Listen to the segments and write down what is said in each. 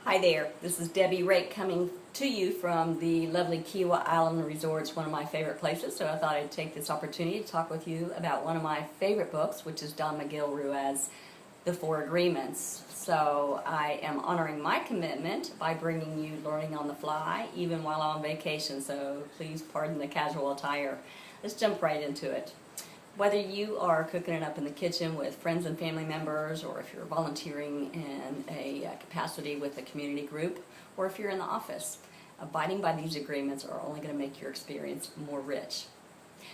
Hi there, this is Debbie Rake coming to you from the lovely Kiawah Island Resorts, one of my favorite places, so I thought I'd take this opportunity to talk with you about one of my favorite books, which is Don Miguel Ruiz, The 4 Agreements. So I am honoring my commitment by bringing you learning on the fly, even while on vacation, so please pardon the casual attire. Let's jump right into it. Whether you are cooking it up in the kitchen with friends and family members, or if you're volunteering in a capacity with a community group, or if you're in the office, abiding by these agreements are only going to make your experience more rich.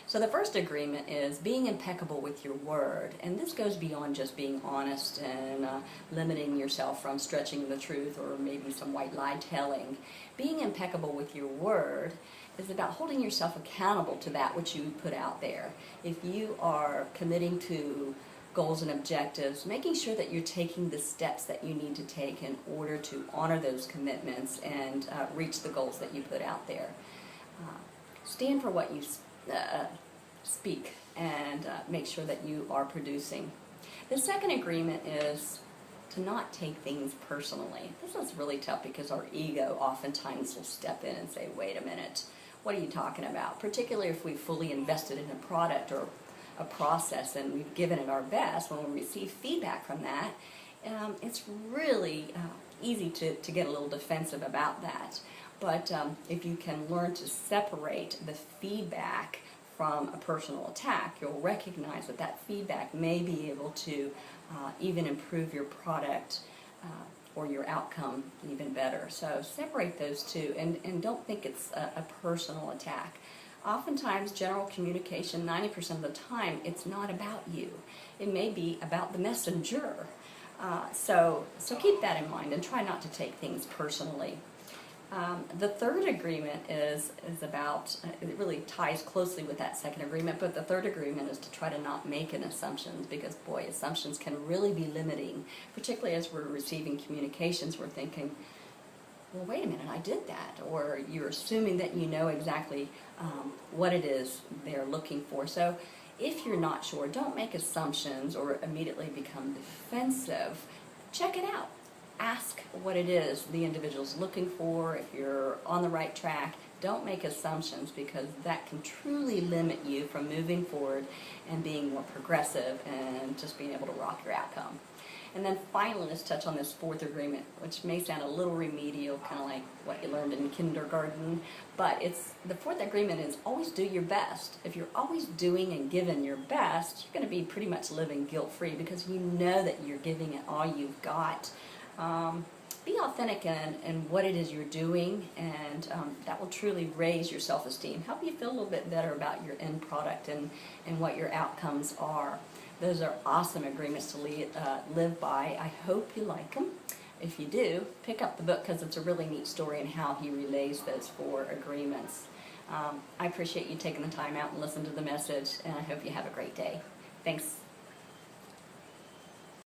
So the first agreement is being impeccable with your word, and this goes beyond just being honest and limiting yourself from stretching the truth or maybe some white lie telling. Being impeccable with your word is about holding yourself accountable to that which you put out there. If you are committing to goals and objectives, making sure that you're taking the steps that you need to take in order to honor those commitments and reach the goals that you put out there. Stand for what you speak and make sure that you are producing. The second agreement is to not take things personally. This is really tough because our ego oftentimes will step in and say, wait a minute, what are you talking about? Particularly if we've fully invested in a product or a process and we've given it our best. When we receive feedback from that, it's really easy to get a little defensive about that. But if you can learn to separate the feedback from a personal attack, you'll recognize that that feedback may be able to even improve your product or your outcome even better. So separate those two and don't think it's a personal attack. Oftentimes, general communication, 90% of the time, it's not about you. It may be about the messenger. So keep that in mind and try not to take things personally. The third agreement is about, it really ties closely with that second agreement, but the third agreement is to try to not make any assumptions, because boy, assumptions can really be limiting, particularly as we're receiving communications. We're thinking, well, wait a minute, I did that, or you're assuming that you know exactly what it is they're looking for. So if you're not sure, don't make assumptions or immediately become defensive. Check it out. Ask what it is the individual's looking for. If you're on the right track, don't make assumptions, because that can truly limit you from moving forward and being more progressive and just being able to rock your outcome. And then finally, let's touch on this fourth agreement, which may sound a little remedial, kind of like what you learned in kindergarten, but the fourth agreement is always do your best. If you're always doing and giving your best, you're going to be pretty much living guilt-free, because you know that you're giving it all you've got. Be authentic in what it is you're doing, and that will truly raise your self-esteem, help you feel a little bit better about your end product and what your outcomes are. Those are awesome agreements to live by. I hope you like them. If you do, pick up the book, because it's a really neat story in how he relays those 4 agreements. I appreciate you taking the time out and listening to the message, and I hope you have a great day. Thanks.